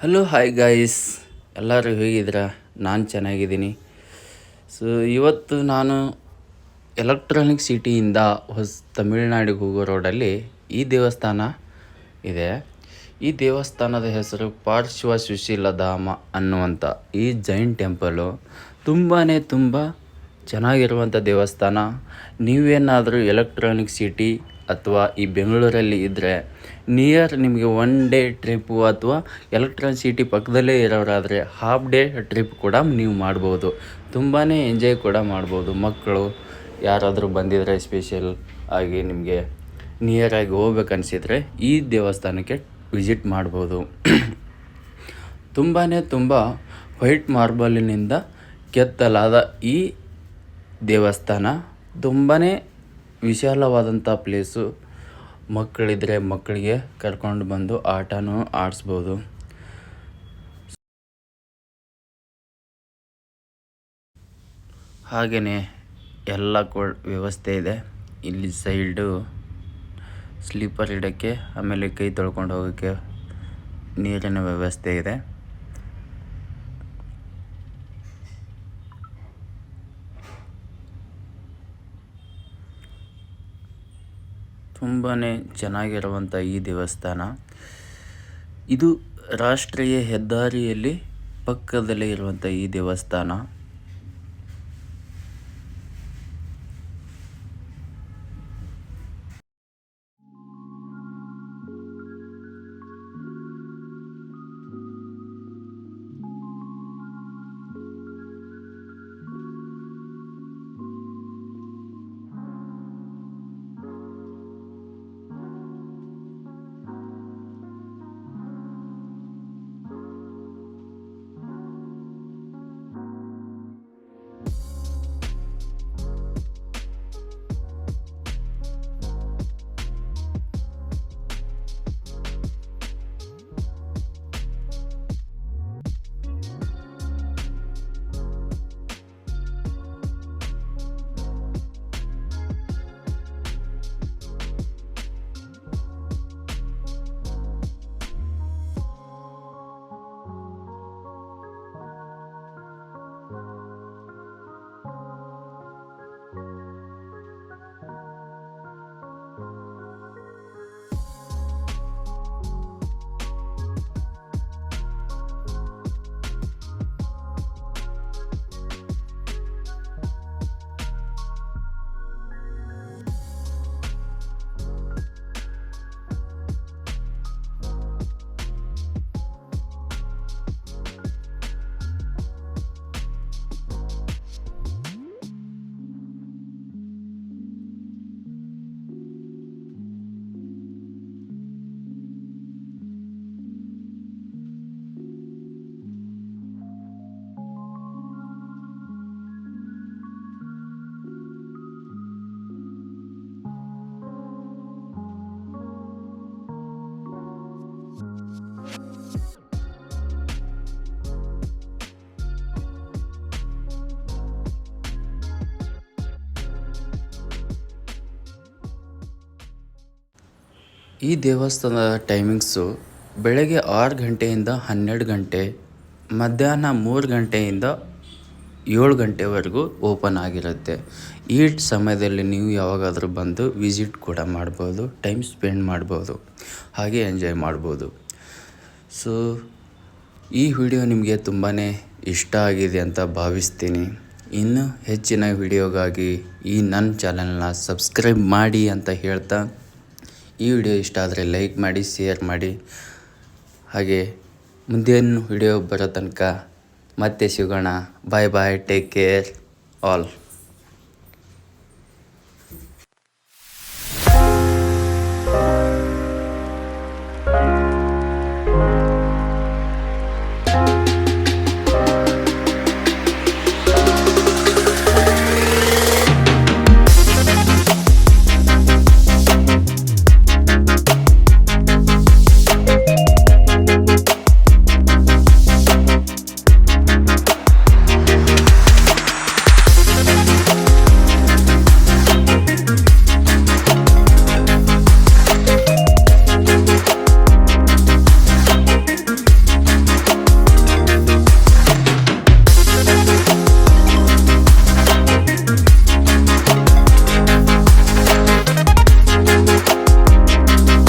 Hello hi guys, ಎಲ್ಲರೂ ಹೇಗಿದ್ದೀರಾ? ನಾನು ಚೆನ್ನಾಗಿದ್ದೀನಿ. ಸೊ ಇವತ್ತು ನಾನು ಎಲೆಕ್ಟ್ರಾನಿಕ್ ಸಿಟಿಯಿಂದ ತಮಿಳ್ನಾಡಿಗೆ ಹೋಗೋ ರೋಡಲ್ಲಿ ಈ ದೇವಸ್ಥಾನ ಇದೆ. ಈ ದೇವಸ್ಥಾನದ ಹೆಸರು ಪಾರ್ಶ್ವ ಸುಶೀಲ ಧಾಮ ಅನ್ನುವಂಥ ಈ ಜೈನ್ ಟೆಂಪಲು ತುಂಬ ಚೆನ್ನಾಗಿರುವಂಥ ದೇವಸ್ಥಾನ. ನೀವೇನಾದರೂ ಎಲೆಕ್ಟ್ರಾನಿಕ್ ಸಿಟಿ ಅಥವಾ ಈ ಬೆಂಗಳೂರಲ್ಲಿ ಇದ್ದರೆ ನಿಯರ್ ನಿಮಗೆ ಒನ್ ಡೇ ಟ್ರಿಪ್ಪು ಅಥವಾ ಎಲೆಕ್ಟ್ರಾನಿಕ್ ಸಿಟಿ ಪಕ್ಕದಲ್ಲೇ ಇರೋರಾದರೆ ಹಾಫ್ ಡೇ ಟ್ರಿಪ್ ಕೂಡ ನೀವು ಮಾಡ್ಬೋದು. ತುಂಬಾ ಎಂಜಾಯ್ ಕೂಡ ಮಾಡ್ಬೋದು. ಮಕ್ಕಳು ಯಾರಾದರೂ ಬಂದಿದ್ದರೆ ಸ್ಪೆಷಲ್ ಆಗಿ ನಿಮಗೆ ನಿಯರಾಗಿ ಹೋಗ್ಬೇಕನ್ಸಿದ್ರೆ ಈ ದೇವಸ್ಥಾನಕ್ಕೆ ವಿಸಿಟ್ ಮಾಡ್ಬೋದು. ತುಂಬ ವೈಟ್ ಮಾರ್ಬಲಿನಿಂದ ಕೆತ್ತಲಾದ ಈ ದೇವಸ್ಥಾನ ತುಂಬಾ ವಿಶಾಲವಾದಂಥ ಪ್ಲೇಸು. ಮಕ್ಕಳಿದ್ರೆ ಮಕ್ಕಳಿಗೆ ಕರ್ಕೊಂಡು ಬಂದು ಆಟನೂ ಆಡಿಸ್ಬೋದು. ಹಾಗೆಯೇ ಎಲ್ಲ ವ್ಯವಸ್ಥೆ ಇದೆ. ಇಲ್ಲಿ ಸೈಡು ಸ್ಲೀಪರ್ ಇಡೋಕ್ಕೆ, ಆಮೇಲೆ ಕೈ ತೊಳ್ಕೊಂಡು ಹೋಗೋಕ್ಕೆ ನೀರಿನ ವ್ಯವಸ್ಥೆ ಇದೆ. ತುಂಬಾ ಚೆನ್ನಾಗಿರುವಂಥ ಈ ದೇವಸ್ಥಾನ ಇದು ರಾಷ್ಟ್ರೀಯ ಹೆದ್ದಾರಿಯಲ್ಲಿ ಪಕ್ಕದಲ್ಲೇ ಇರುವಂಥ ಈ ದೇವಸ್ಥಾನ. ಈ ದೇವಸ್ಥಾನದ ಟೈಮಿಂಗ್ಸು ಬೆಳಗ್ಗೆ 6 ಗಂಟೆಯಿಂದ 12 ಗಂಟೆ, ಮಧ್ಯಾಹ್ನ 3 ಗಂಟೆಯಿಂದ 7 ಗಂಟೆವರೆಗೂ ಓಪನ್ ಆಗಿರುತ್ತೆ. ಈ ಸಮಯದಲ್ಲಿ ನೀವು ಯಾವಾಗಾದರೂ ಬಂದು ವಿಸಿಟ್ ಕೂಡ ಮಾಡ್ಬೋದು, ಟೈಮ್ ಸ್ಪೆಂಡ್ ಮಾಡ್ಬೋದು, ಹಾಗೆ ಎಂಜಾಯ್ ಮಾಡ್ಬೋದು. ಸೊ ಈ ವಿಡಿಯೋ ನಿಮಗೆ ತುಂಬಾ ಇಷ್ಟ ಆಗಿದೆ ಅಂತ ಭಾವಿಸ್ತೀನಿ. ಇನ್ನೂ ಹೆಚ್ಚಿನ ವಿಡಿಯೋಗಾಗಿ ಈ ನನ್ನ ಚಾನಲ್ನ ಸಬ್ಸ್ಕ್ರೈಬ್ ಮಾಡಿ ಅಂತ ಹೇಳ್ತಾ, ಈ ವಿಡಿಯೋ ಇಷ್ಟ ಆದರೆ ಲೈಕ್ ಮಾಡಿ, ಶೇರ್ ಮಾಡಿ. ಹಾಗೆ ಮುಂದಿನ ವಿಡಿಯೋ ಬರೋ ತನಕ ಮತ್ತೆ ಸಿಗೋಣ. ಬಾಯ್, ಟೇಕ್ ಕೇರ್ ಆಲ್.